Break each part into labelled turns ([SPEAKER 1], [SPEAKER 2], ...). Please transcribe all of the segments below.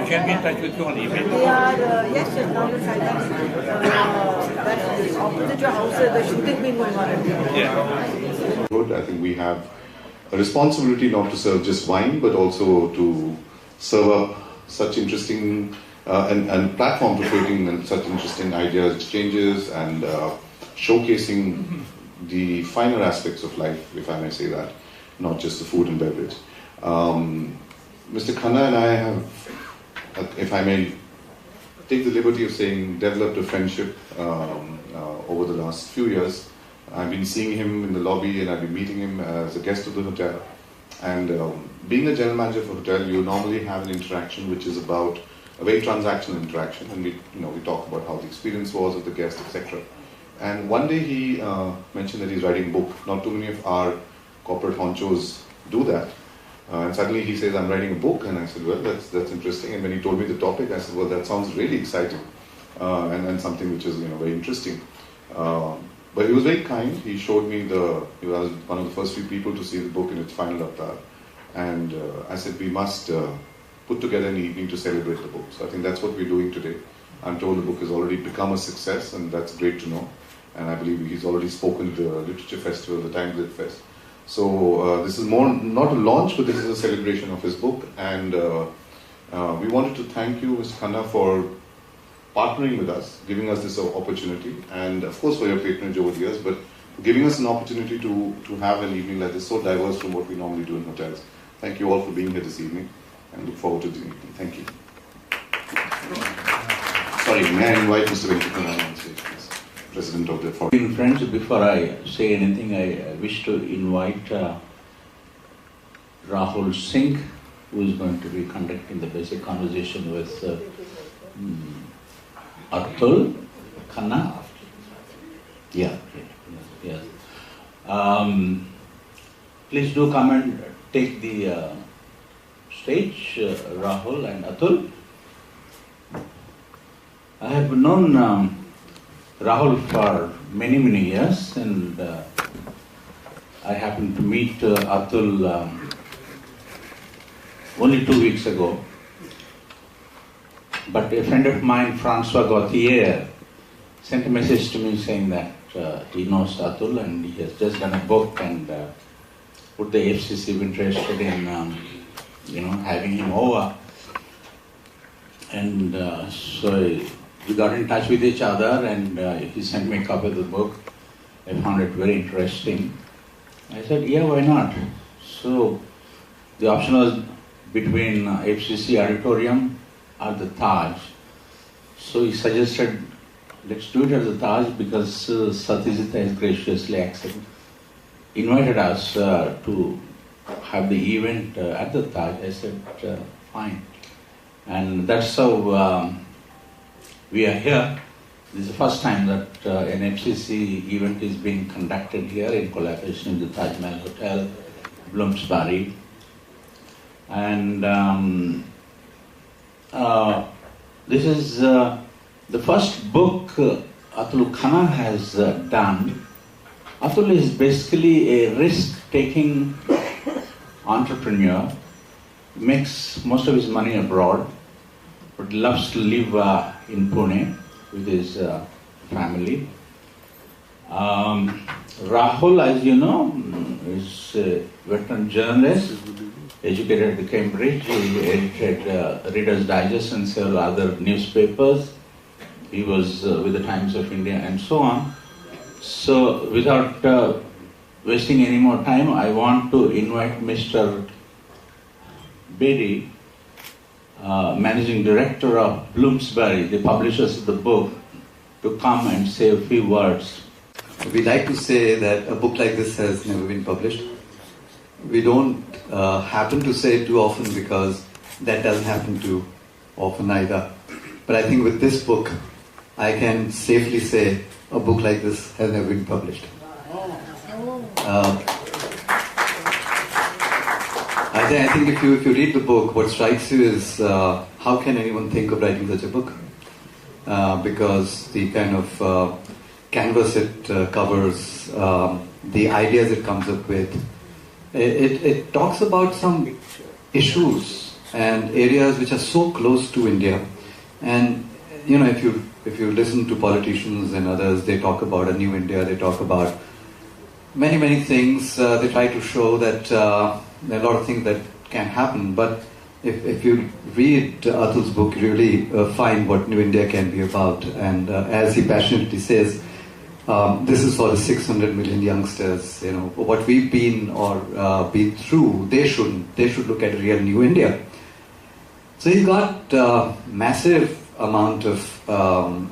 [SPEAKER 1] Can be in touch with you on email?
[SPEAKER 2] They are, yes, yes, now the side that opposite your house, the shooting been going on.
[SPEAKER 1] Yeah.
[SPEAKER 3] Good. I think we have a responsibility not to serve just wine, but also to serve up such interesting and platform for creating such interesting ideas, exchanges, and showcasing the finer aspects of life, if I may say that, not just the food and beverage. Mr. Khanna and I have, if I may take the liberty of saying, developed a friendship over the last few years. I've been seeing him in the lobby and I've been meeting him as a guest of the hotel. And being a general manager for a hotel, you normally have an interaction which is about a very transactional interaction, and we talk about how the experience was of the guest, etc. And one day he mentioned that he's writing a book. Not too many of our corporate honchos do that. And suddenly he says, I'm writing a book, and I said, well, that's interesting. And when he told me the topic, I said, well, that sounds really exciting, and something which is very interesting. But he was very kind. He showed me he was one of the first few people to see the book in its final avatar. And I said, we must put together an evening to celebrate the book. So I think that's what we're doing today. I'm told the book has already become a success, and that's great to know. And I believe he's already spoken at the Literature Festival, the Times Lit Fest. So this is more not a launch, but this is a celebration of his book. And we wanted to thank you, Mr. Khanna, for partnering with us, giving us this opportunity, and of course for your patronage over the years, but giving us an opportunity to have an evening like this, so diverse from what we normally do in hotels. Thank you all for being here this evening, and look forward to the evening. Thank you. Sorry, may I invite Mr. Venkatraman on stage, please? President of the Foreign.
[SPEAKER 1] Friends, before I say anything, I wish to invite Rahul Singh, who is going to be conducting the basic conversation with Atul Khanna. Yeah. Please do come and take the stage, Rahul and Atul. I have known Rahul for many years, and I happened to meet Atul only 2 weeks ago. But a friend of mine, Francois Gauthier, sent a message to me saying that he knows Atul and he has just done a book, and would the FCC be interested in having him over. And so we got in touch with each other, and he sent me a copy of the book. I found it very interesting. I said, yeah, why not? So the option was between FCC auditorium or the Taj. So he suggested, let's do it at the Taj, because Satyajit has graciously invited us to have the event at the Taj. I said, fine. And that's how we are here. This is the first time that an FCC event is being conducted here in collaboration with the Taj Mahal Hotel, Bloomsbury. And this is the first book Atul Khanna has done. Atul is basically a risk-taking entrepreneur, makes most of his money abroad, but loves to live in Pune with his family. Rahul, as you know, is a veteran journalist, educated at Cambridge. He edited Reader's Digest and several other newspapers. He was with the Times of India and so on. So without wasting any more time, I want to invite Mr. Bedi, Managing Director of Bloomsbury, the publishers of the book, to come and say a few words.
[SPEAKER 4] We like to say that a book like this has never been published. We don't happen to say it too often, because that doesn't happen too often either. But I think with this book, I can safely say a book like this has never been published. I think if you read the book, what strikes you is how can anyone think of writing such a book? Because the kind of canvas it covers, the ideas it comes up with, it talks about some issues and areas which are so close to India. And you know, if you listen to politicians and others, they talk about a new India. They talk about many things. They try to show that there are a lot of things that can happen. But if you read Atul's book, you really find what New India can be about. And as he passionately says, this is for the 600 million youngsters. You know, what we've been or been through, they should look at a real New India. So he got massive amount of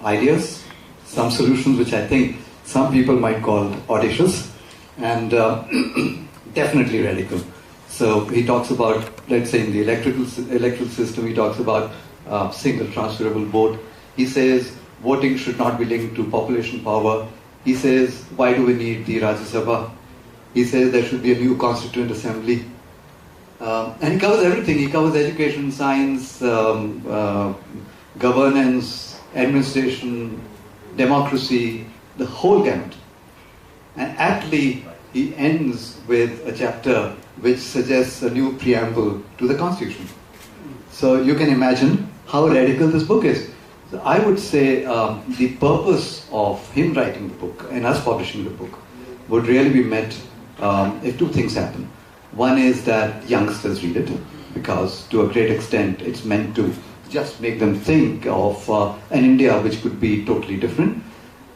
[SPEAKER 4] ideas, some solutions which I think some people might call audacious, and definitely radical. So he talks about, let's say in the electoral system, he talks about single transferable vote. He says voting should not be linked to population power. He says, why do we need the Rajya Sabha? He says there should be a new constituent assembly. And he covers everything. He covers education, science, governance, administration, democracy, the whole gamut. And aptly, he ends with a chapter which suggests a new preamble to the Constitution. So you can imagine how radical this book is. So I would say the purpose of him writing the book and us publishing the book would really be met if two things happen. One is that youngsters read it, because to a great extent it's meant to just make them think of an India which could be totally different.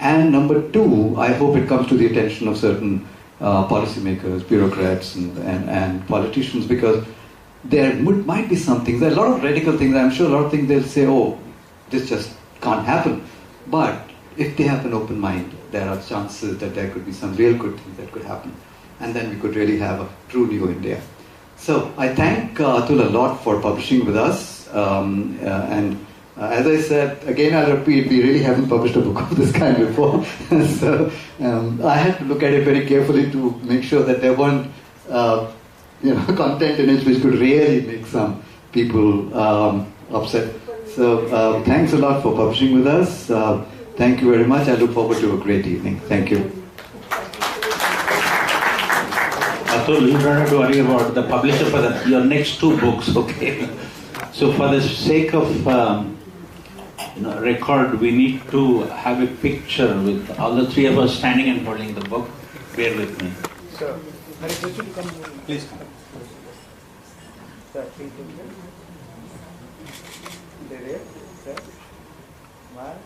[SPEAKER 4] And number two, I hope it comes to the attention of certain policymakers, bureaucrats and politicians, because there might be some things, there are a lot of radical things, I'm sure a lot of things they'll say, oh, this just can't happen. But if they have an open mind, there are chances that there could be some real good things that could happen. And then we could really have a true New India. So I thank Atul a lot for publishing with us. As I said, again I'll repeat, we really haven't published a book of this kind before. So I had to look at it very carefully to make sure that there weren't content in it which could really make some people upset. So thanks a lot for publishing with us. Thank you very much. I look forward to a great evening. Thank you.
[SPEAKER 1] Atul, you don't have to worry about the publisher for your next two books, okay? So for the sake of record, we need to have a picture with all the three of us standing and holding the book. Bear with me.
[SPEAKER 5] Sir, I request you to come. Please come. Sir, please come here. There, sir. One.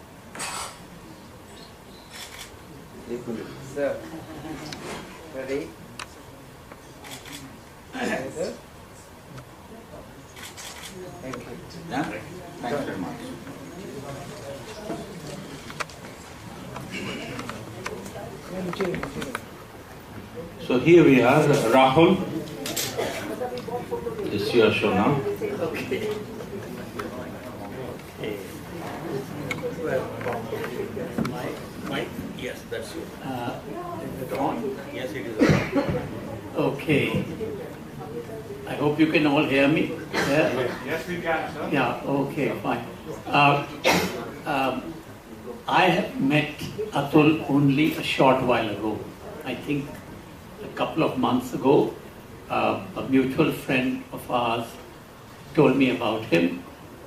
[SPEAKER 5] Sir. Ready? Sir. Thank you.
[SPEAKER 1] Yeah? Thanks very much. So here we are, Rahul. It's your show now.
[SPEAKER 6] Okay. Yes, that's you. Is it on? Yes, it is on. Okay. I hope you can all hear me. Yeah?
[SPEAKER 5] Yes, we can, sir.
[SPEAKER 6] Yeah, okay, fine. I have met Atul only a short while ago. I think a couple of months ago, a mutual friend of ours told me about him,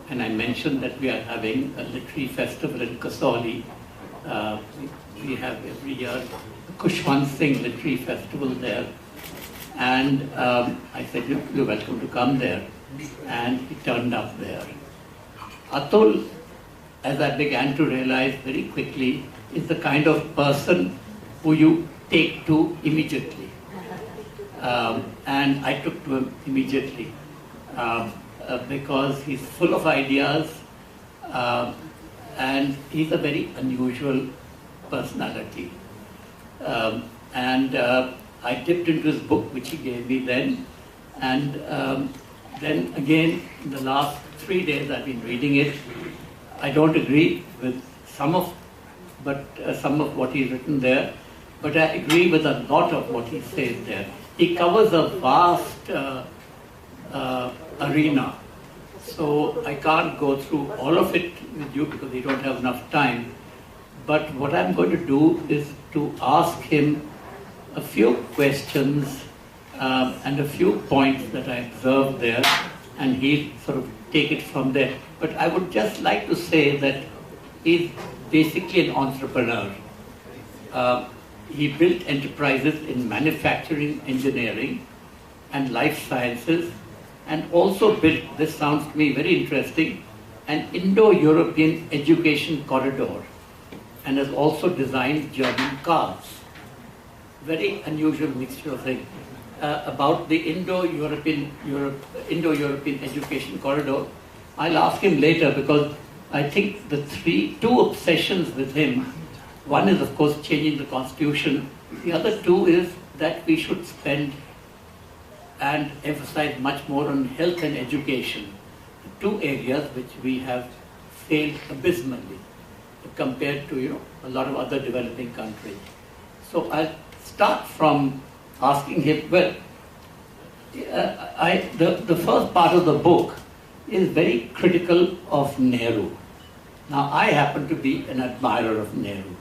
[SPEAKER 6] and I mentioned that we are having a literary festival in Kasauli. We have every year the Kushwant Singh Literary Festival there. And I said, you're welcome to come there. And he turned up there. Atul, as I began to realize very quickly, is the kind of person who you take to immediately. And I took to him immediately because he's full of ideas and he's a very unusual personality. I dipped into his book, which he gave me then, and then again, in the last 3 days I've been reading it. I don't agree with some of but some of what he's written there. But I agree with a lot of what he says there. He covers a vast arena. So I can't go through all of it with you because we don't have enough time. But what I'm going to do is to ask him a few questions and a few points that I observed there, and he'll sort of take it from there. But I would just like to say that he's basically an entrepreneur. He built enterprises in manufacturing, engineering, and life sciences, and also built, this sounds to me very interesting, an Indo-European education corridor, and has also designed German cars. Very unusual mixture of things. About the Indo-European education corridor, I'll ask him later because I think the two obsessions with him, one is of course changing the constitution, the other two is that we should spend and emphasize much more on health and education, the two areas which we have failed abysmally compared to a lot of other developing countries. So I'll start from asking him, well, the first part of the book is very critical of Nehru. Now, I happen to be an admirer of Nehru.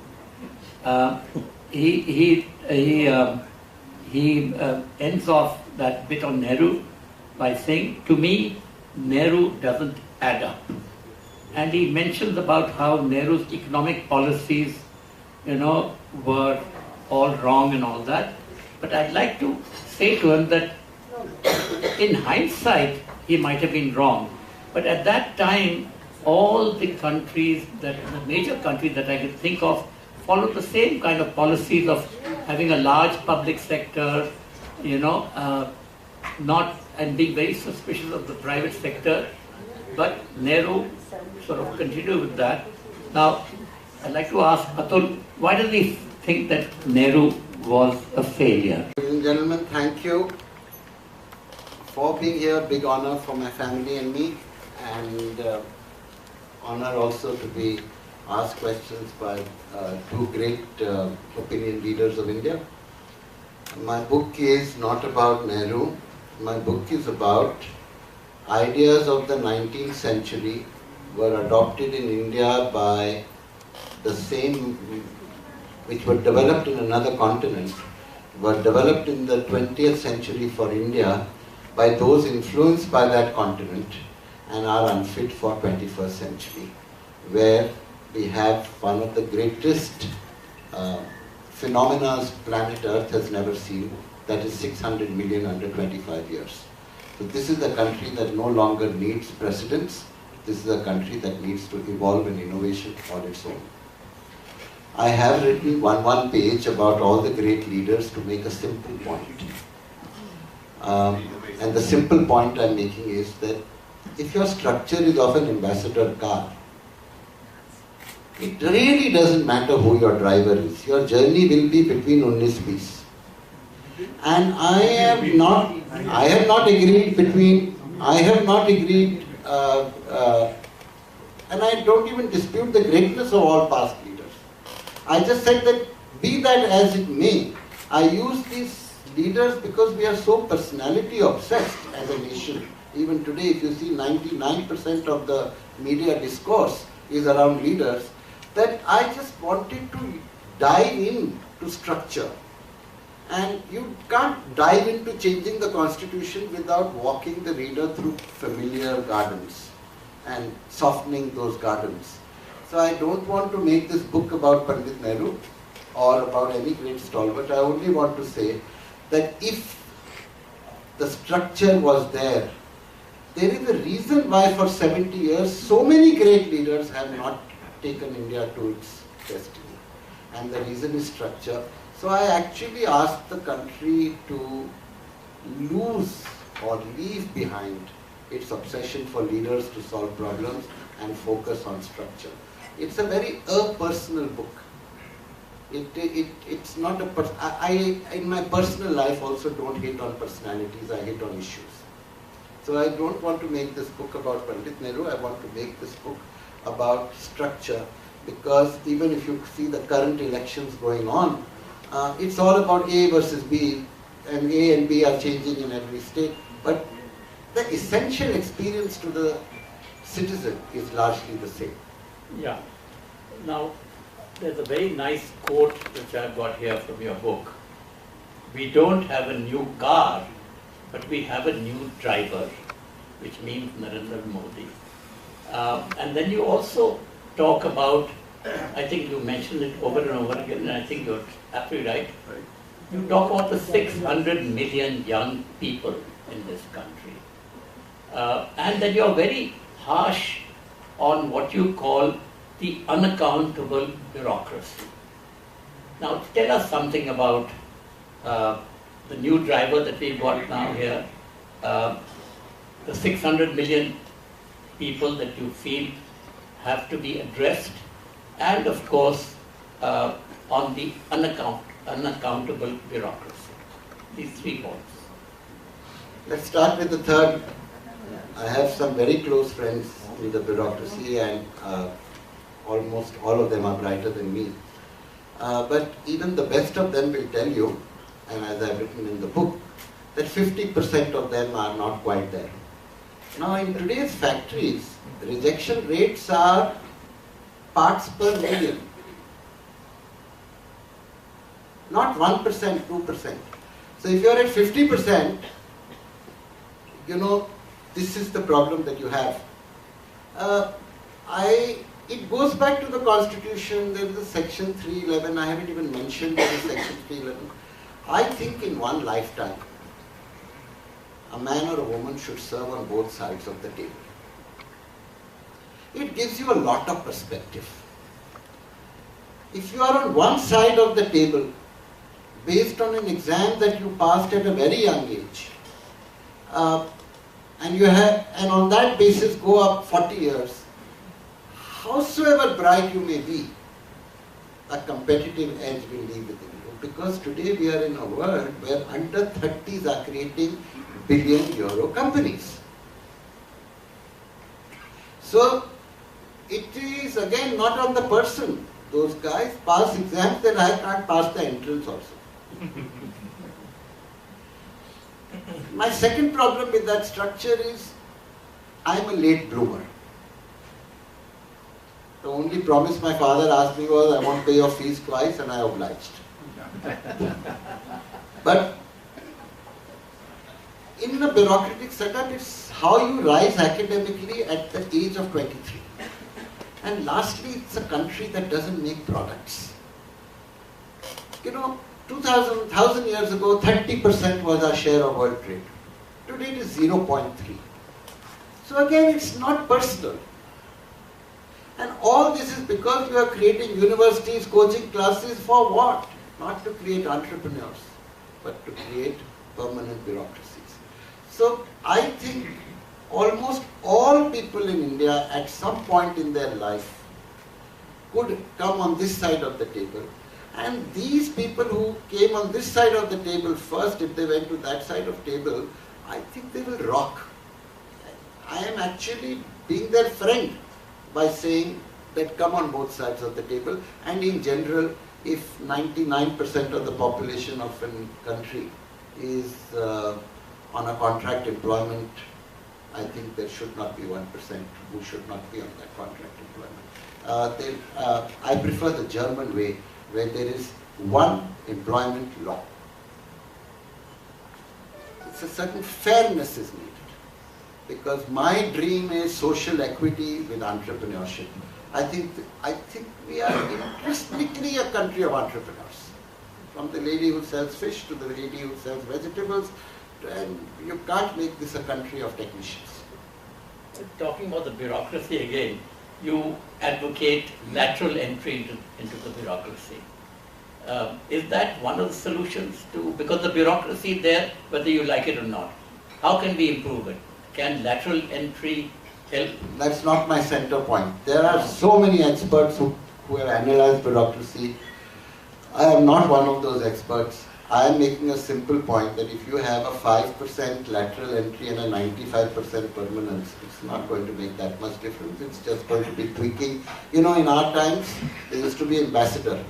[SPEAKER 6] He ends off that bit on Nehru by saying, to me, Nehru doesn't add up. And he mentions about how Nehru's economic policies, were all wrong and all that. But I'd like to say to him that in hindsight, he might have been wrong. But at that time, all the countries, the major countries that I could think of, followed the same kind of policies of having a large public sector, not and being very suspicious of the private sector. But Nehru sort of continued with that. Now, I'd like to ask Atul, why does he think that Nehru was a failure?
[SPEAKER 7] Ladies and gentlemen, thank you for being here. Big honor for my family and me, and honor also to be asked questions by two great opinion leaders of India. My book is not about Nehru. My book is about ideas of the 19th century were adopted in India by the same, which were developed in another continent, were developed in the 20th century for India by those influenced by that continent and are unfit for 21st century, where we have one of the greatest phenomena planet Earth has never seen, that is 600 million under 25 years. So this is a country that no longer needs precedents. This is a country that needs to evolve in innovation on its own. I have written one page about all the great leaders to make a simple point. And the simple point I'm making is that if your structure is of an ambassador car, it really doesn't matter who your driver is. Your journey will be between 19 feet. And I have not agreed, and I don't even dispute the greatness of all past leaders. I just said that, be that as it may, I use these leaders because we are so personality obsessed as a nation. Even today, if you see 99% of the media discourse is around leaders, that I just wanted to dive in to structure. And you can't dive into changing the constitution without walking the reader through familiar gardens and softening those gardens. So I don't want to make this book about Pandit Nehru or about any great stalwart. I only want to say that if the structure was there, there is a reason why for 70 years so many great leaders have not taken India to its destiny. And the reason is structure. So I actually asked the country to lose or leave behind its obsession for leaders to solve problems and focus on structure. It's a very personal book. It's not a I in my personal life also don't hit on personalities, I hit on issues. So I don't want to make this book about Pandit Nehru, I want to make this book about structure, because even if you see the current elections going on, it's all about A versus B, and A and B are changing in every state, but the essential experience to the citizen is largely the same.
[SPEAKER 6] Yeah. Now, there's a very nice quote which I've got here from your book. We don't have a new car, but we have a new driver, which means Narendra Modi. And then you also talk about, I think you mentioned it over and over again, and I think you're absolutely right. You talk about the 600 million young people in this country. And then you're very harsh on what you call the unaccountable bureaucracy. Now, tell us something about the new driver that we've got now here, the 600 million people that you feel have to be addressed, and of course, on the unaccountable bureaucracy. These 3 points.
[SPEAKER 7] Let's start with the third. I have some very close friends in the bureaucracy, and almost all of them are brighter than me. But even the best of them will tell you, and as I've written in the book, that 50% of them are not quite there. Now, in today's factories, rejection rates are parts per million. Not 1%, 2%. So if you are at 50%, this is the problem that you have. It goes back to the Constitution. There is a section 311. I haven't even mentioned there is section 311. I think in one lifetime, a man or a woman should serve on both sides of the table. It gives you a lot of perspective. If you are on one side of the table, based on an exam that you passed at a very young age, and on that basis go up 40 years, howsoever bright you may be, a competitive edge will be within you. Because today we are in a world where under 30s are creating billion-euro companies. So it is again not on the person. Those guys pass exams, then I can't pass the entrance also. My second problem with that structure is I am a late bloomer. The only promise my father asked me was, I won't pay your fees twice, and I obliged. But in the bureaucratic setup, it's how you rise academically at the age of 23. And lastly, it's a country that doesn't make products. 2,000 years ago, 30% was our share of world trade. Today it is 0.3. So again, it's not personal. And all this is because you are creating universities, coaching classes for what? Not to create entrepreneurs, but to create permanent bureaucracies. So I think almost all people in India at some point in their life could come on this side of the table. And these people who came on this side of the table first, if they went to that side of the table, I think they will rock. I am actually being their friend by saying that come on both sides of the table. And in general, if 99% of the population of a country is on a contract employment, I think there should not be 1% who should not be on that contract employment. I prefer the German way, where there is one employment law. It's a certain fairness is needed. Because my dream is social equity with entrepreneurship. I think we are intrinsically a country of entrepreneurs. From the lady who sells fish to the lady who sells vegetables, and you can't make this a country of technicians.
[SPEAKER 6] Talking about the bureaucracy again, you advocate lateral entry into the bureaucracy. Is that one of the solutions to, because the bureaucracy there, whether you like it or not, how can we improve it? Can lateral entry help?
[SPEAKER 7] That's not my center point. There are so many experts who have analyzed bureaucracy. I am not one of those experts. I am making a simple point that if you have a 5% lateral entry and a 95% permanence, it's not going to make that much difference. It's just going to be tweaking. You know, in our times, there used to be ambassador.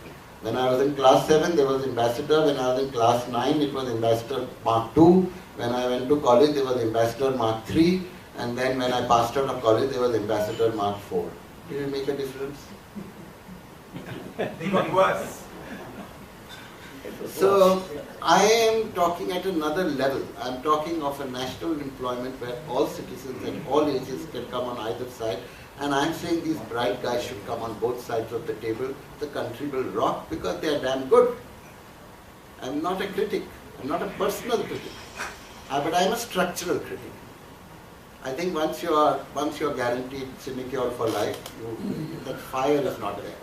[SPEAKER 7] When I was in class 7, there was ambassador. When I was in class 9, it was ambassador Mark II. When I went to college, there was ambassador Mark III. And then when I passed out of college, there was ambassador Mark IV. Did it make a difference?
[SPEAKER 5] Even worse.
[SPEAKER 7] So, I am talking at another level. I am talking of a national employment where all citizens at all ages can come on either side. And I am saying these bright guys should come on both sides of the table. The country will rock because they are damn good. I am not a critic. I am not a personal critic. But I am a structural critic. I think once you are guaranteed sinecure for life, that fire is not there.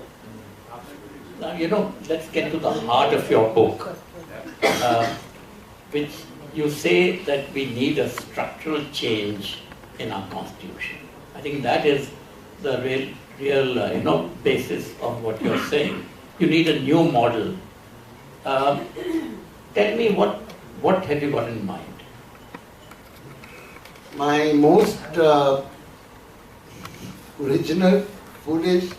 [SPEAKER 6] Now, you know, let's get to the heart of your book, which you say that we need a structural change in our constitution. I think that is the real basis of what you're saying. You need a new model. Tell me what have you got in mind?
[SPEAKER 7] My most original, foolish,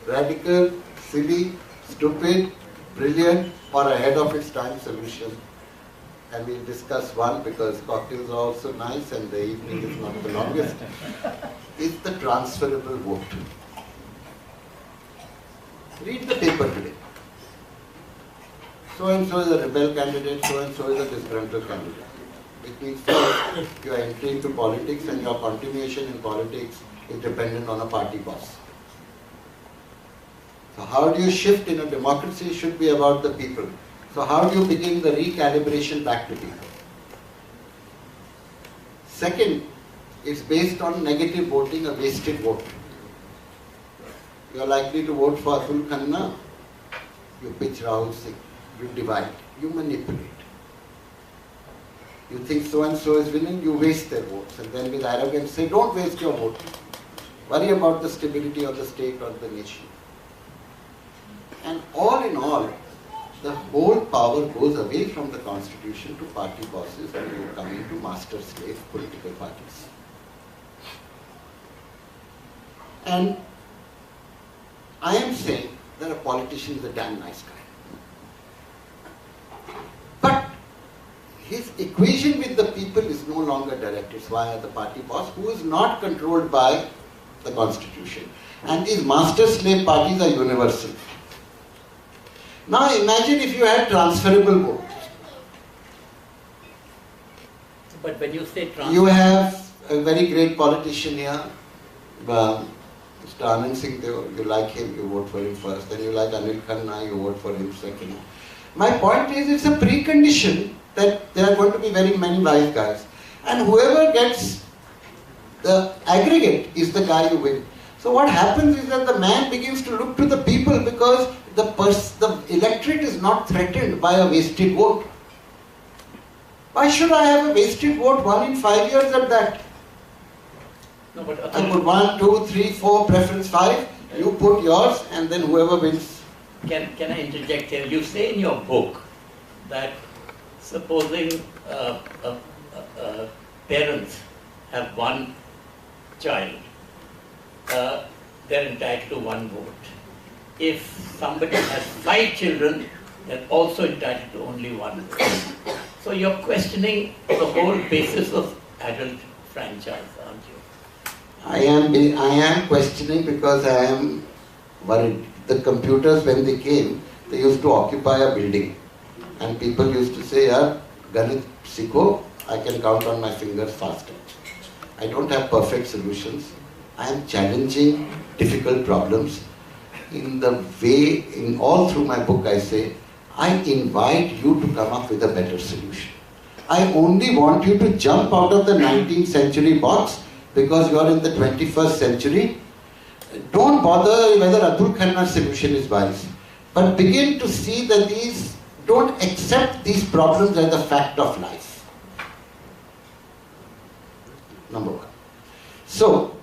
[SPEAKER 7] radical, silly, stupid, brilliant, or ahead of its time solution. And we'll discuss one because cocktails are also nice and the evening is not the longest. Is the transferable vote. Read the paper today. So and so is a rebel candidate, so and so is a disgruntled candidate. It means that you are entering into politics and your continuation in politics is dependent on a party boss. So how do you shift in a democracy? It should be about the people. So how do you begin the recalibration back to people? Second, it's based on negative voting, a wasted vote. You are likely to vote for Atul Khanna, you pitch Rahul Singh, you divide, you manipulate. You think so and so is winning, you waste their votes, and then with arrogance say, don't waste your vote. Worry about the stability of the state or the nation. And all in all, the whole power goes away from the constitution to party bosses and you come into master-slave political parties. And I am saying that a politician is a damn nice guy. But his equation with the people is no longer direct. It's via the party boss who is not controlled by the constitution. And these master-slave parties are universal. Now imagine if you had transferable votes.
[SPEAKER 6] But when you say
[SPEAKER 7] You have a very great politician here, Mr. Rahul Singh, you like him, you vote for him first. Then you like Anil Khanna, you vote for him second. My point is, it's a precondition that there are going to be very many wise guys. And whoever gets the aggregate is the guy who wins. So what happens is that the man begins to look to the people because the electorate is not threatened by a wasted vote. Why should I have a wasted vote 1 in 5 years at that?
[SPEAKER 6] No, but
[SPEAKER 7] I put 1, 2, 3, 4, preference 5, you put yours and then whoever wins.
[SPEAKER 6] Can I interject here? You say in your book that supposing parents have one child, they're entitled to one vote. If somebody has 5 children, they're also entitled to only one vote. So you're questioning the whole basis of adult franchise, aren't you?
[SPEAKER 7] I am questioning because I am worried. The computers, when they came, they used to occupy a building. And people used to say, yaar, Ganit Sikho, I can count on my fingers faster. I don't have perfect solutions. I am challenging difficult problems. In the way, all through my book I say, I invite you to come up with a better solution. I only want you to jump out of the 19th century box because you are in the 21st century. Don't bother whether Atul Khanna's solution is wise, but begin to see that don't accept these problems as a fact of life. Number one. So,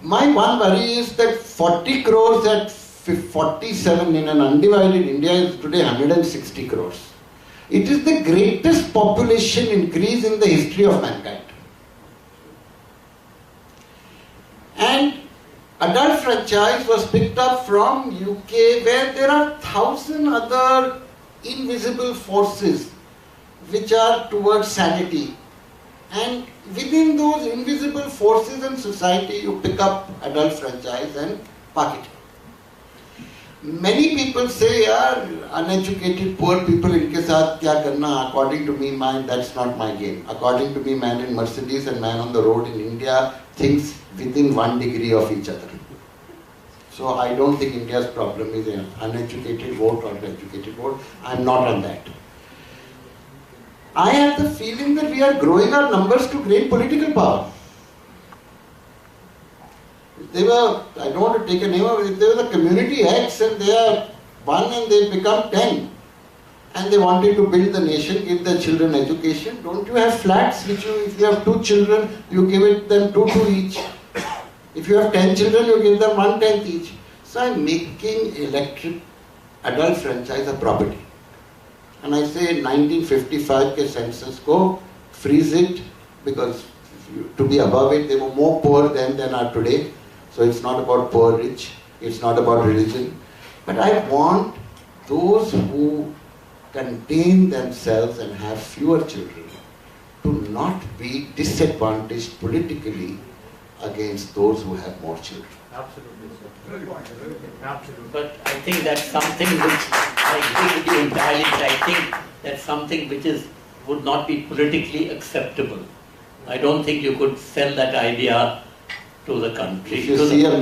[SPEAKER 7] my one worry is that 40 crores at 47 in an undivided India is today 160 crores. It is the greatest population increase in the history of mankind. And adult franchise was picked up from UK, where there are 1,000 other invisible forces which are towards sanity. And within those invisible forces in society, you pick up adult franchise and park it. Many people say, yaar, uneducated, poor people, inke saath kya karna? According to me, that's not my game. According to me, man in Mercedes and man on the road in India thinks within 1 degree of each other. So I don't think India's problem is an uneducated vote or an educated vote. I'm not on that. I have the feeling that we are growing our numbers to great political power. I don't want to take a name of it, there was a community X and they are 1 and they become 10. And they wanted to build the nation, give their children education. Don't you have flats which if you have 2 children, you give them 2 each. If you have 10 children, you give them 1/10 each. So I'm making electric adult franchise a property. And I say 1955 ke census go, freeze it, because to be above it, they were more poor then than are today. So it's not about poor rich, it's not about religion. But I want those who contain themselves and have fewer children to not be disadvantaged politically against those who have more children.
[SPEAKER 5] Absolutely, sir. Absolutely.
[SPEAKER 6] But I think that's something which I agree with you entirely. But I think that's something which would not be politically acceptable. I don't think you could sell that idea to the country.
[SPEAKER 7] If you see a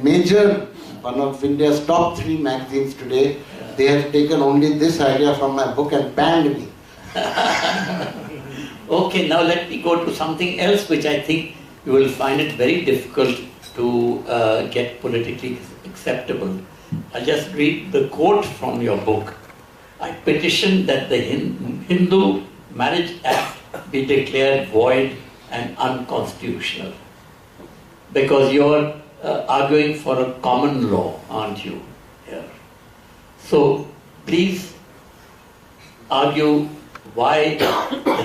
[SPEAKER 7] major, one of India's top 3 magazines today, they have taken only this idea from my book and banned me.
[SPEAKER 6] Okay, now let me go to something else which I think you will find it very difficult to get politically acceptable. I'll just read the quote from your book. I petition that the Hindu Marriage Act be declared void and unconstitutional. Because you're arguing for a common law, aren't you? Here. So please argue why the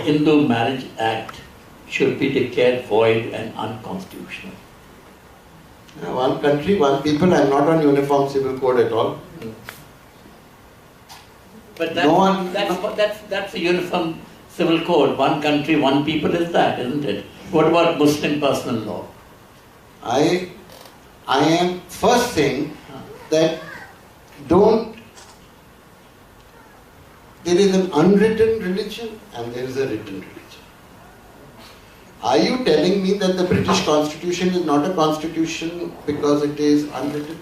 [SPEAKER 6] Hindu Marriage Act should be declared void and unconstitutional.
[SPEAKER 7] One country, one people. I'm not on Uniform Civil Code at all.
[SPEAKER 6] But that's a uniform civil code. One country, one people is that, isn't it? What about Muslim personal law?
[SPEAKER 7] I am first saying that there is an unwritten religion and there is a written religion. Are you telling me that the British Constitution is not a constitution because it is unwritten?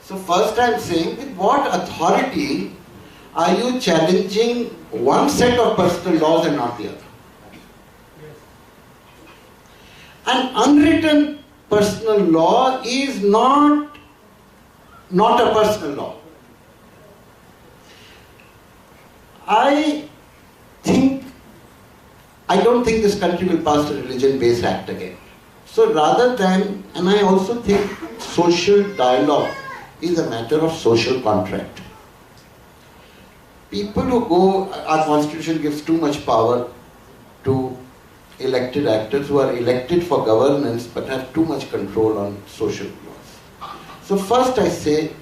[SPEAKER 7] So first I am saying, with what authority are you challenging one set of personal laws and not the other? An unwritten personal law is not a personal law. I don't think this country will pass a religion-based act again. So rather than, and I also think social dialogue is a matter of social contract. People who go, our constitution gives too much power to elected actors who are elected for governance but have too much control on social laws. So first I say,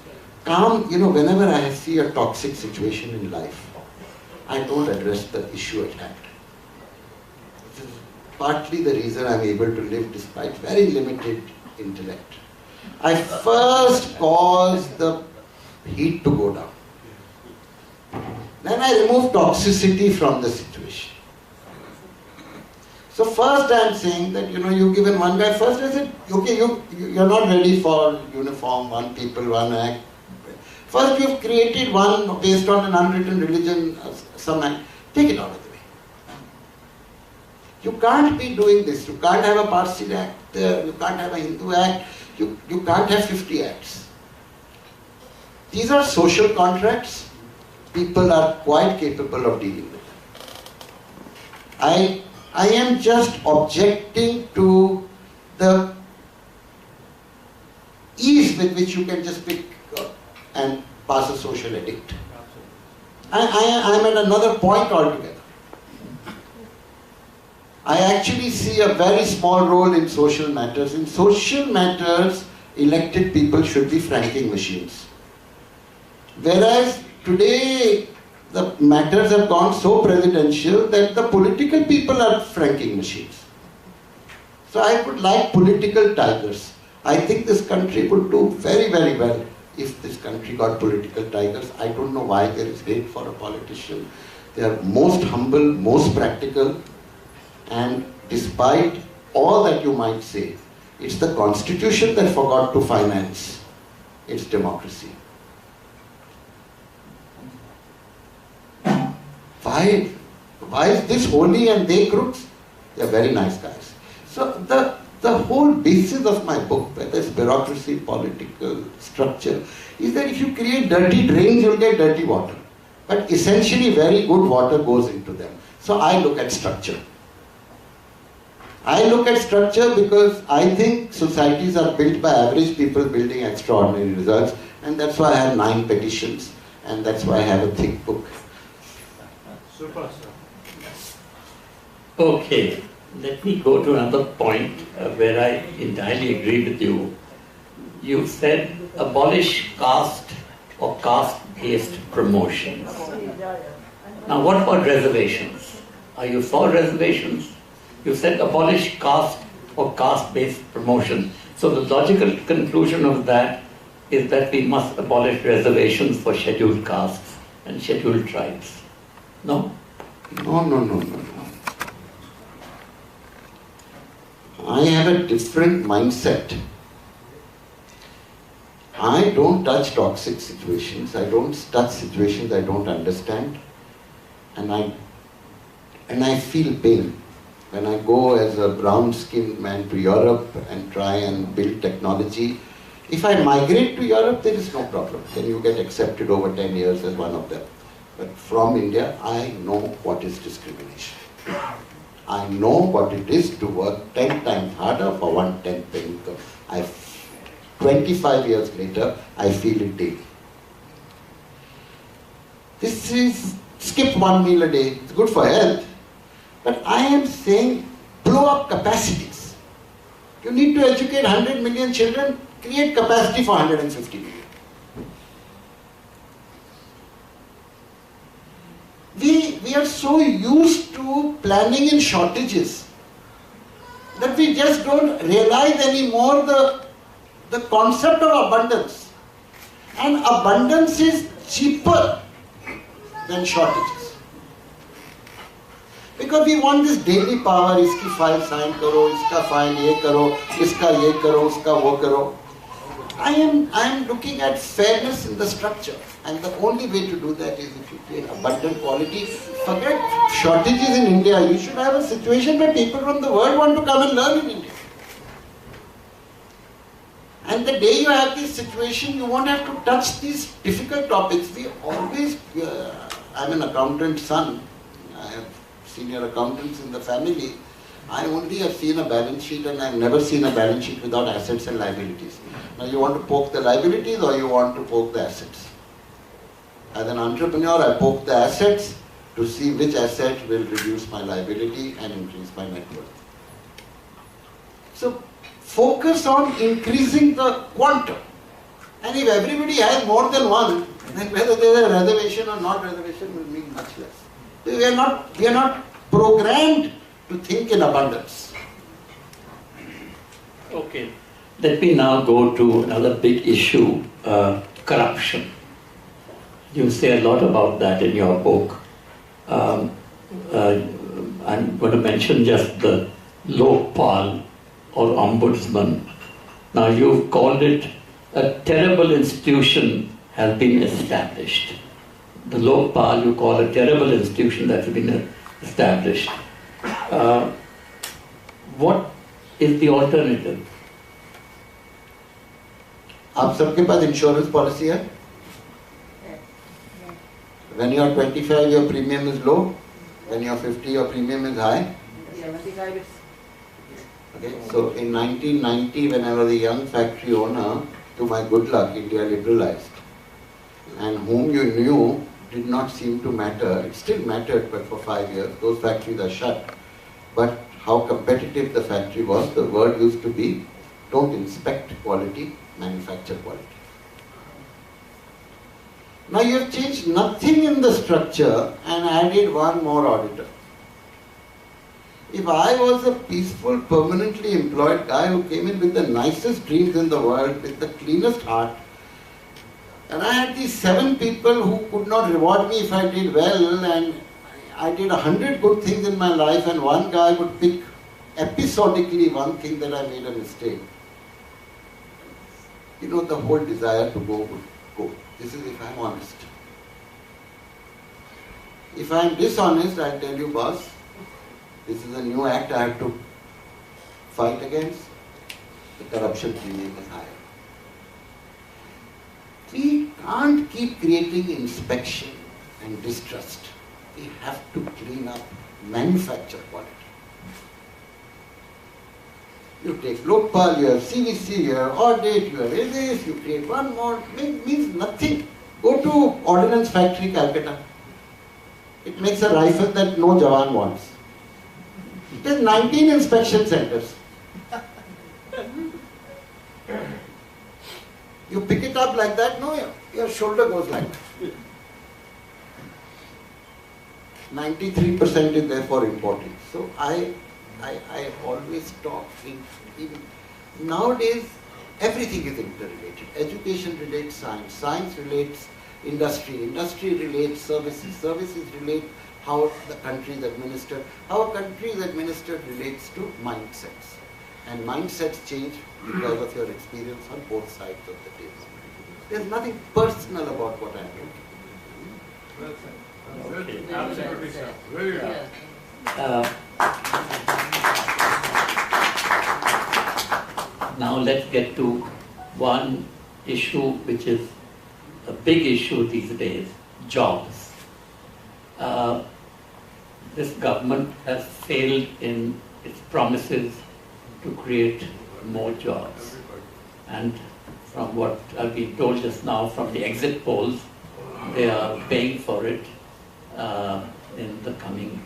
[SPEAKER 7] whenever I see a toxic situation in life, I don't address the issue at hand. This is partly the reason I'm able to live despite very limited intellect. I first cause the heat to go down. Then I remove toxicity from the situation. So first I am saying that, you've given one guy, first I said, okay, you're not ready for uniform, one people, one act. First you've created one based on an unwritten religion, some act. Take it out of the way. You can't be doing this. You can't have a Parsi act, you can't have a Hindu act, you can't have 50 acts. These are social contracts. People are quite capable of dealing with them. I am just objecting to the ease with which you can just pick and pass a social edict. I'm at another point altogether. I actually see a very small role in social matters. In social matters, elected people should be franking machines. Whereas today, the matters have gone so presidential that the political people are franking machines. So I would like political tigers. I think this country would do very, very well if this country got political tigers. I don't know why there is hate for a politician. They are most humble, most practical, and despite all that you might say, it's the constitution that forgot to finance its democracy. Why is this holy and they crooks? They are very nice guys. So the whole basis of my book, whether it's bureaucracy, political structure, is that if you create dirty drains, you'll get dirty water. But essentially very good water goes into them. So I look at structure. I look at structure because I think societies are built by average people building extraordinary results, and that's why I have 9 petitions, and that's why I have a thick book.
[SPEAKER 5] Super, sir.
[SPEAKER 6] Okay, let me go to another point where I entirely agree with you. You said abolish caste or caste-based promotions. Now what about reservations? Are you for reservations? You said abolish caste or caste-based promotion. So the logical conclusion of that is that we must abolish reservations for scheduled castes and scheduled tribes. No?
[SPEAKER 7] No. I have a different mindset. I don't touch toxic situations. I don't touch situations I don't understand. And I feel pain. When I go as a brown-skinned man to Europe and try and build technology, if I migrate to Europe, there is no problem. Then you get accepted over 10 years as one of them. But from India, I know what is discrimination. I know what it is to work 10 times harder for 1/10 the income. 25 years later, I feel it daily. This is skip 1 meal a day. It's good for health. But I am saying blow up capacities. You need to educate 100 million children, create capacity for 150 million. We are so used to planning in shortages that we just don't realize anymore the concept of abundance. And abundance is cheaper than shortages. Because we want this daily power, iski file sign karo, iska file ye karo, iska ye karo, uska wo karo. I am looking at fairness in the structure, and the only way to do that is if you create abundant quality. Forget shortages in India. You should have a situation where people from the world want to come and learn in India. And the day you have this situation, you won't have to touch these difficult topics. We always, I'm an accountant's son. I have senior accountants in the family. I only have seen a balance sheet, and I've never seen a balance sheet without assets and liabilities. Now you want to poke the liabilities or you want to poke the assets? As an entrepreneur, I poke the assets to see which asset will reduce my liability and increase my net worth. So focus on increasing the quantum. And if everybody has more than one, then whether there is a reservation or not reservation will mean much less. We are not programmed to think in abundance.
[SPEAKER 6] Okay. Let me now go to another big issue, corruption. You say a lot about that in your book. I'm going to mention just the Lokpal or Ombudsman. Now you've called it a terrible institution has been established. The Lokpal you call a terrible institution that's been established. What is the alternative?
[SPEAKER 7] आप सबके पास insurance policy है? When you are 25, your premium is low. When you are 50, your premium is high.
[SPEAKER 2] 75 it's...
[SPEAKER 7] Okay. So in 1990, when I was a young factory owner, to my good luck, India liberalized. And whom you knew did not seem to matter. It still mattered, but for 5 years, those factories are shut. But how competitive the factory was, the word used to be, don't inspect quality, manufacture quality. Now you have changed nothing in the structure and added one more auditor. If I was a peaceful, permanently employed guy who came in with the nicest dreams in the world, with the cleanest heart, and I had these 7 people who could not reward me if I did well, and I did 100 good things in my life, and one guy would pick episodically one thing that I made a mistake. You know, the whole desire to go would go. This is if I'm honest. If I'm dishonest, I'll tell you, boss, this is a new act I have to fight against. The corruption premium is higher. We can't keep creating inspection and distrust. We have to clean up manufacture quality. You take Lokpal, you have CVC, you have audit, you have this, you create one more, means nothing. Go to Ordnance Factory, Calcutta. It makes a rifle that no Jawan wants. It has 19 inspection centers. You pick it up like that, no, your shoulder goes like that. 93% is therefore important. So I always talk in nowadays everything is interrelated. Education relates science, science relates industry, industry relates services, services relate how the country is administered, how a country is administered relates to mindsets. And mindsets change because of your experience on both sides of the table. There's nothing personal about what I'm doing.
[SPEAKER 6] Okay.
[SPEAKER 5] Absolutely, sir. Very good.
[SPEAKER 6] Now let's get to one issue which is a big issue these days, jobs. This government has failed in its promises to create more jobs. And from what I've been told just now from the exit polls, they are paying for it in the coming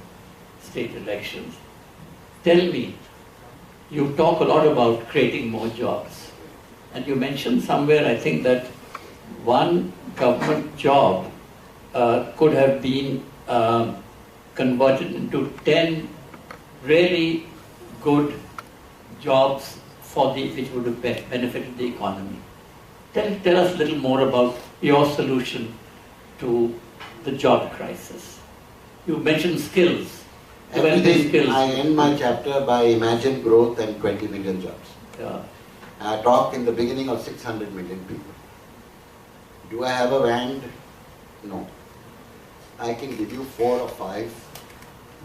[SPEAKER 6] state elections. Tell me, you talk a lot about creating more jobs. And you mentioned somewhere, I think, that one government job could have been converted into 10 really good jobs which would have benefited the economy. Tell us a little more about your solution to the job crisis. You mentioned skills.
[SPEAKER 7] Everything, I end my chapter by imagine growth and 20 million jobs.
[SPEAKER 6] Yeah.
[SPEAKER 7] I talk in the beginning of 600 million people. Do I have a band? No. I can give you 4 or 5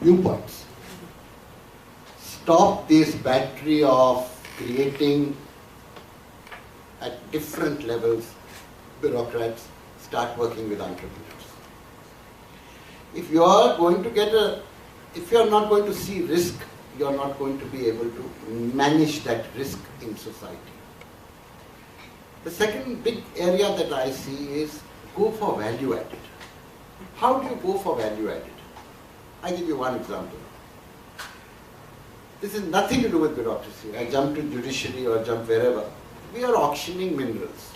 [SPEAKER 7] viewpoints. Stop this battery of creating at different levels bureaucrats, start working with entrepreneurs. If you are going to if you are not going to see risk, you are not going to be able to manage that risk in society. The second big area that I see is go for value added. How do you go for value added? I give you one example. This is nothing to do with bureaucracy. I jump to judiciary or jump wherever. We are auctioning minerals.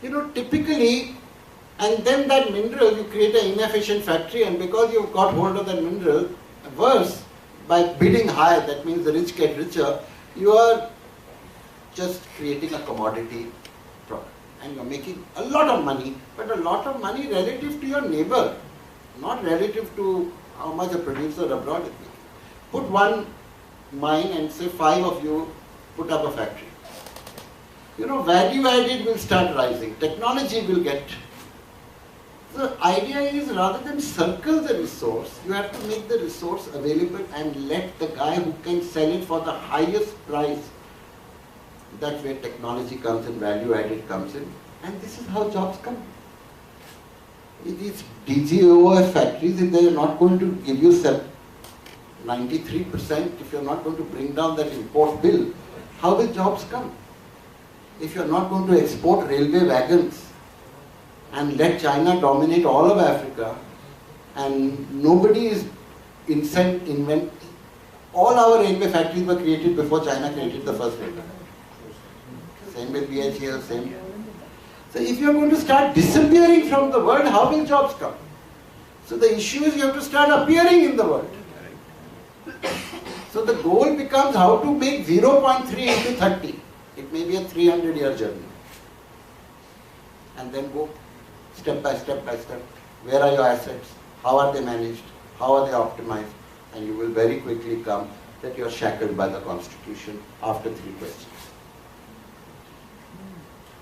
[SPEAKER 7] You know, typically, and then that mineral, you create an inefficient factory, and because you've got hold of that mineral, worse, by bidding higher, that means the rich get richer, you are just creating a commodity product. And you're making a lot of money, but a lot of money relative to your neighbor, not relative to how much a producer abroad is making. Put one mine and say 5 of you put up a factory. You know, value added will start rising. Technology will get. The idea is rather than circle the resource, you have to make the resource available and let the guy who can sell it for the highest price. That's where technology comes in, value added comes in. And this is how jobs come. These DGOF factories, if they are not going to give you 93%, if you're not going to bring down that import bill, how will jobs come? If you're not going to export railway wagons and let China dominate all of Africa, and nobody is all our railway factories were created before China created the first railway. Same with BHEL, same. So if you're going to start disappearing from the world, how will jobs come? So the issue is you have to start appearing in the world. So the goal becomes how to make 0.3 into 30. It may be a 300-year journey. And then go step by step by step. Where are your assets? How are they managed? How are they optimized? And you will very quickly come that you are shackled by the constitution after 3 questions.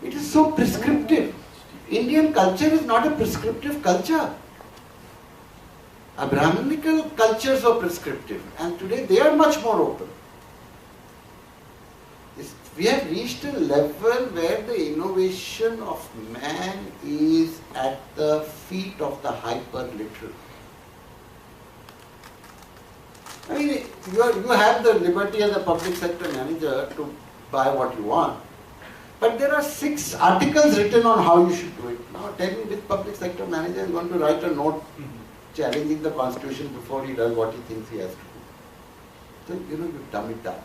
[SPEAKER 7] It is so prescriptive. Indian culture is not a prescriptive culture. Brahminical cultures are prescriptive, and today they are much more open. We have reached a level where the innovation of man is at the feet of the hyper-literal. I mean, you have the liberty as a public sector manager to buy what you want. But there are 6 articles written on how you should do it. Now tell me which public sector manager is going to write a note challenging the constitution before he does what he thinks he has to do. So, you dumb it down.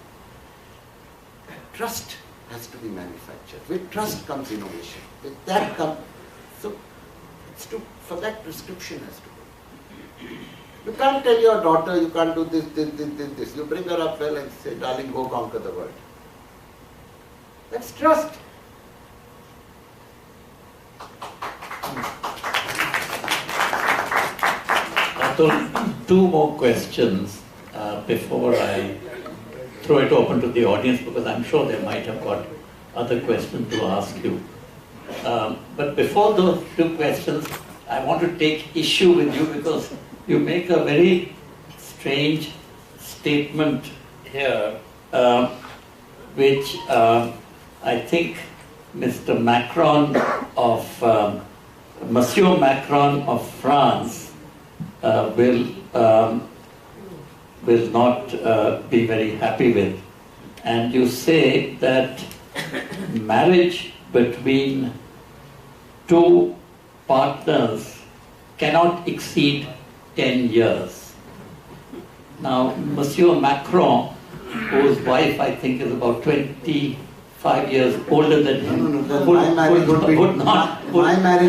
[SPEAKER 7] Trust has to be manufactured. With trust comes innovation. With that comes... So, for that prescription has to go. You can't tell your daughter, you can't do this. You bring her up well and say, darling, go conquer the world. That's trust.
[SPEAKER 6] So, 2 more questions before I throw it open to the audience, because I'm sure they might have got other questions to ask you. But before those 2 questions, I want to take issue with you because you make a very strange statement here, which I think Mr. Macron of Monsieur Macron of France will not be very happy with. And you say that marriage between 2 partners cannot exceed 10 years. Now, Monsieur Macron, whose wife I think is about 25 years older than him,
[SPEAKER 7] my marriage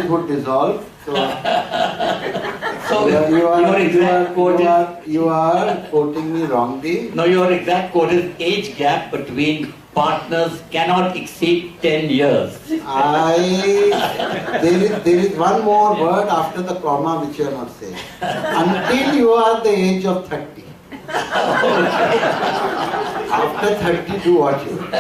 [SPEAKER 7] would dissolve. So,
[SPEAKER 6] so
[SPEAKER 7] you are quoting me wrongly.
[SPEAKER 6] No, your exact quote is age gap between partners cannot exceed 10 years.
[SPEAKER 7] There is one more word after the comma which you are not saying. Until you are the age of 30. After 30, do what you want.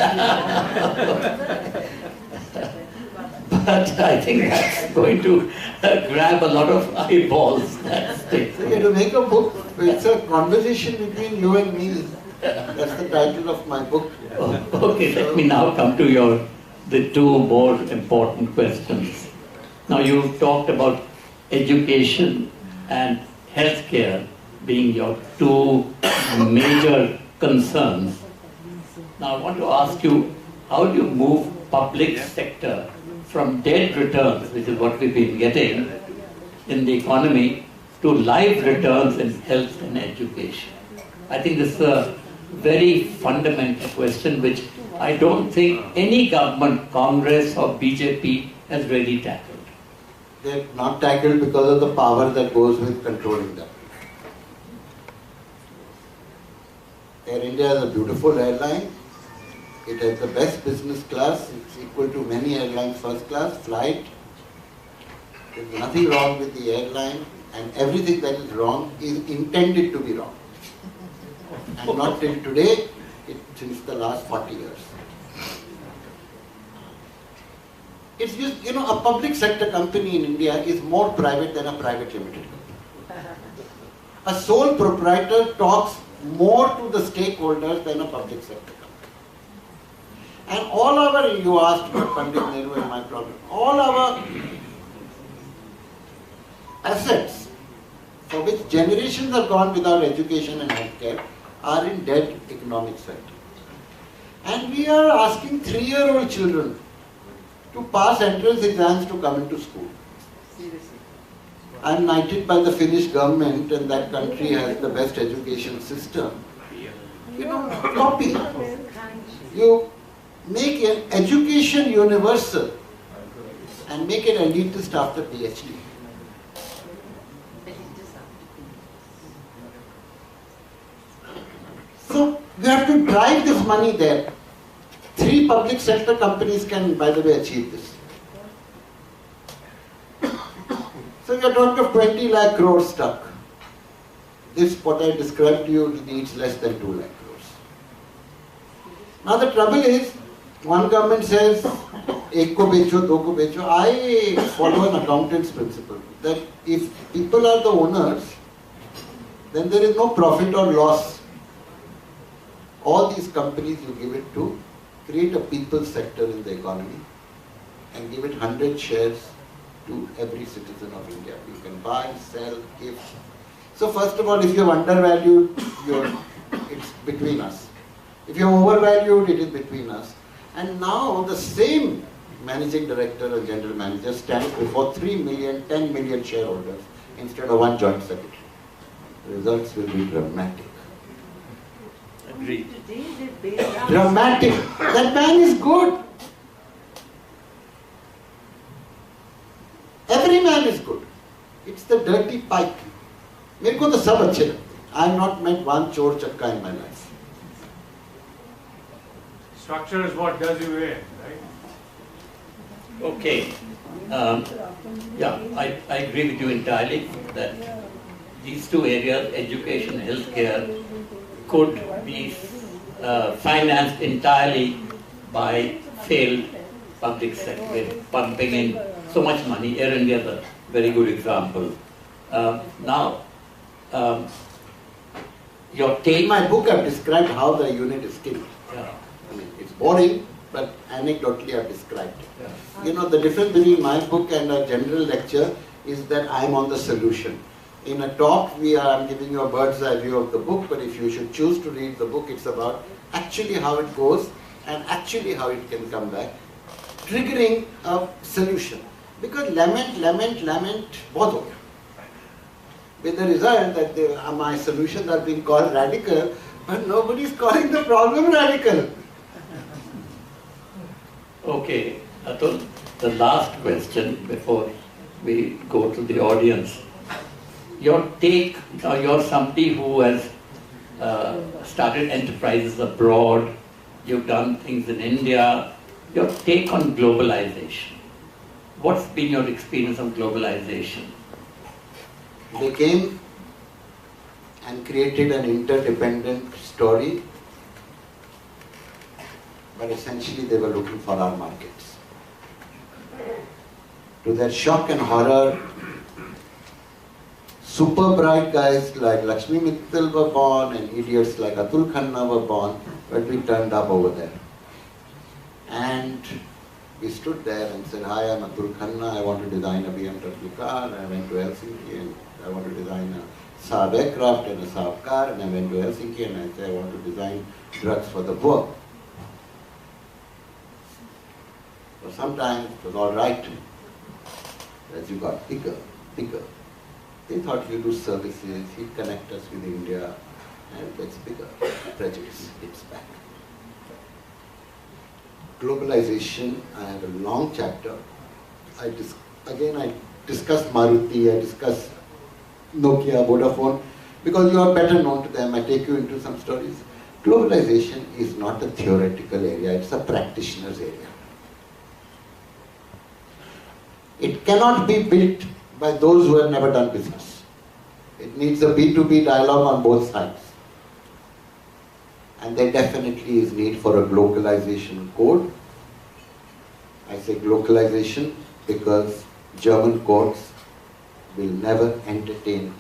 [SPEAKER 6] But I think that's going to grab a lot of eyeballs, that statement.
[SPEAKER 7] So you have to make a book. It's a conversation between you and me. That's the title of my book.
[SPEAKER 6] Okay, let me now come to the 2 more important questions. Now you talked about education and healthcare being your 2 major concerns. Now I want to ask you, how do you move public sector from dead returns, which is what we've been getting in the economy, to live returns in health and education? I think this is a very fundamental question which I don't think any government, Congress or BJP, has really tackled.
[SPEAKER 7] They're not tackled because of the power that goes with controlling them. Air India is a beautiful airline. It has the best business class. It's equal to many airlines first class flight. There's nothing wrong with the airline, and everything that is wrong is intended to be wrong. And not till today, since the last 40 years. It's just, a public sector company in India is more private than a private limited company. A sole proprietor talks more to the stakeholders than a public sector company. And all our, you asked about Pandit Nehru and my problem, all our assets for which generations have gone without education and healthcare, are in dead economic sector. And we are asking 3-year-old children to pass entrance exams to come into school. I am knighted by the Finnish government, and that country has the best education system. You know, copy. You make an education universal and make it elitist after PhD. So we have to drive this money there. 3 public sector companies can, by the way, achieve this. So we are talking of 20 lakh crores stuck. This, what I described to you, needs less than 2 lakh crores. Now the trouble is, one government says, ek ko becho, do ko becho. I follow an accountant's principle, that if people are the owners, then there is no profit or loss. All these companies you give it to, create a people sector in the economy and give it 100 shares to every citizen of India. You can buy, sell, give. So first of all, if you have undervalued, it's between us. If you have overvalued, it is between us. And now the same managing director or general manager stands before 3 million, 10 million shareholders instead of one joint secretary. The results will be dramatic.
[SPEAKER 6] Agreed.
[SPEAKER 7] Dramatic. That man is good. Every man is good. It's the dirty pipe. मेरे को तो सब अच्छे लगते हैं. I have not met one chor chakka in my life.
[SPEAKER 8] Structure is what does you in, right?
[SPEAKER 6] Okay. Yeah, I agree with you entirely that these two areas, education and healthcare, could be financed entirely by failed public sector, pumping in so much money. Air India is a very good example. Now, your take.
[SPEAKER 7] In my book, I've described how the unit is killed.
[SPEAKER 6] Yeah.
[SPEAKER 7] I mean, it's boring, but anecdotally I've described it.
[SPEAKER 6] Yeah.
[SPEAKER 7] You know, the difference between my book and a general lecture is that I'm on the solution. In a talk, I'm giving you a bird's eye view of the book, but if you should choose to read the book, it's about actually how it goes and actually how it can come back, triggering a solution. Because lament, bahut ho gaya. With the result that my solutions are being called radical, but nobody is calling the problem radical.
[SPEAKER 6] Okay, Atul, the last question before we go to the audience. Your take, you're somebody who has started enterprises abroad, you've done things in India, your take on globalization. What's been your experience of globalization?
[SPEAKER 7] They came and created an interdependent story, but essentially they were looking for our markets. To their shock and horror, super bright guys like Lakshmi Mittal were born and idiots like Atul Khanna were born, but we turned up over there. And we stood there and said, hi, I'm Atul Khanna, I want to design a BMW car. I went to Helsinki and I want to design a Saab aircraft and a Saab car. And I went to Helsinki and I said, I want to design drugs for the poor. For some time it was all right. As you got bigger, they thought you do services, he'd connect us with India, and it gets bigger. Prejudice hits back. Globalization, I have a long chapter. I discussed Maruti, I discussed Nokia, Vodafone, because you are better known to them. I take you into some stories. Globalization is not a theoretical area, it's a practitioner's area. It cannot be built by those who have never done business. It needs a B2B dialogue on both sides. And there definitely is need for a globalization code. I say globalization because German courts will never entertain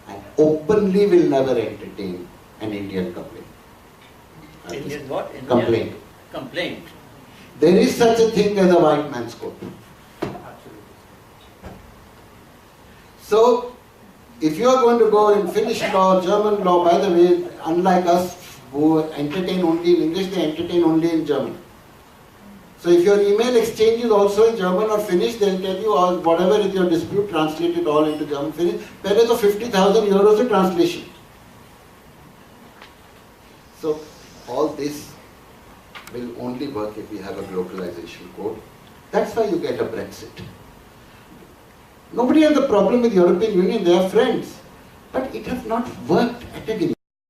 [SPEAKER 7] and openly will never entertain an Indian complaint.
[SPEAKER 6] Indian what? Indian
[SPEAKER 7] Complaint.
[SPEAKER 6] Complaint.
[SPEAKER 7] There is such a thing as a white man's code. So, if you are going to go in Finnish law, German law, by the way, unlike us who entertain only in English, they entertain only in German. So if your email exchange is also in German or Finnish, they'll tell you all, whatever is your dispute, translate it all into German, Finnish. There is a 50,000 euros a translation. So all this will only work if we have a globalization code. That's why you get a Brexit. Nobody has a problem with European Union, they are friends. But it has not worked at a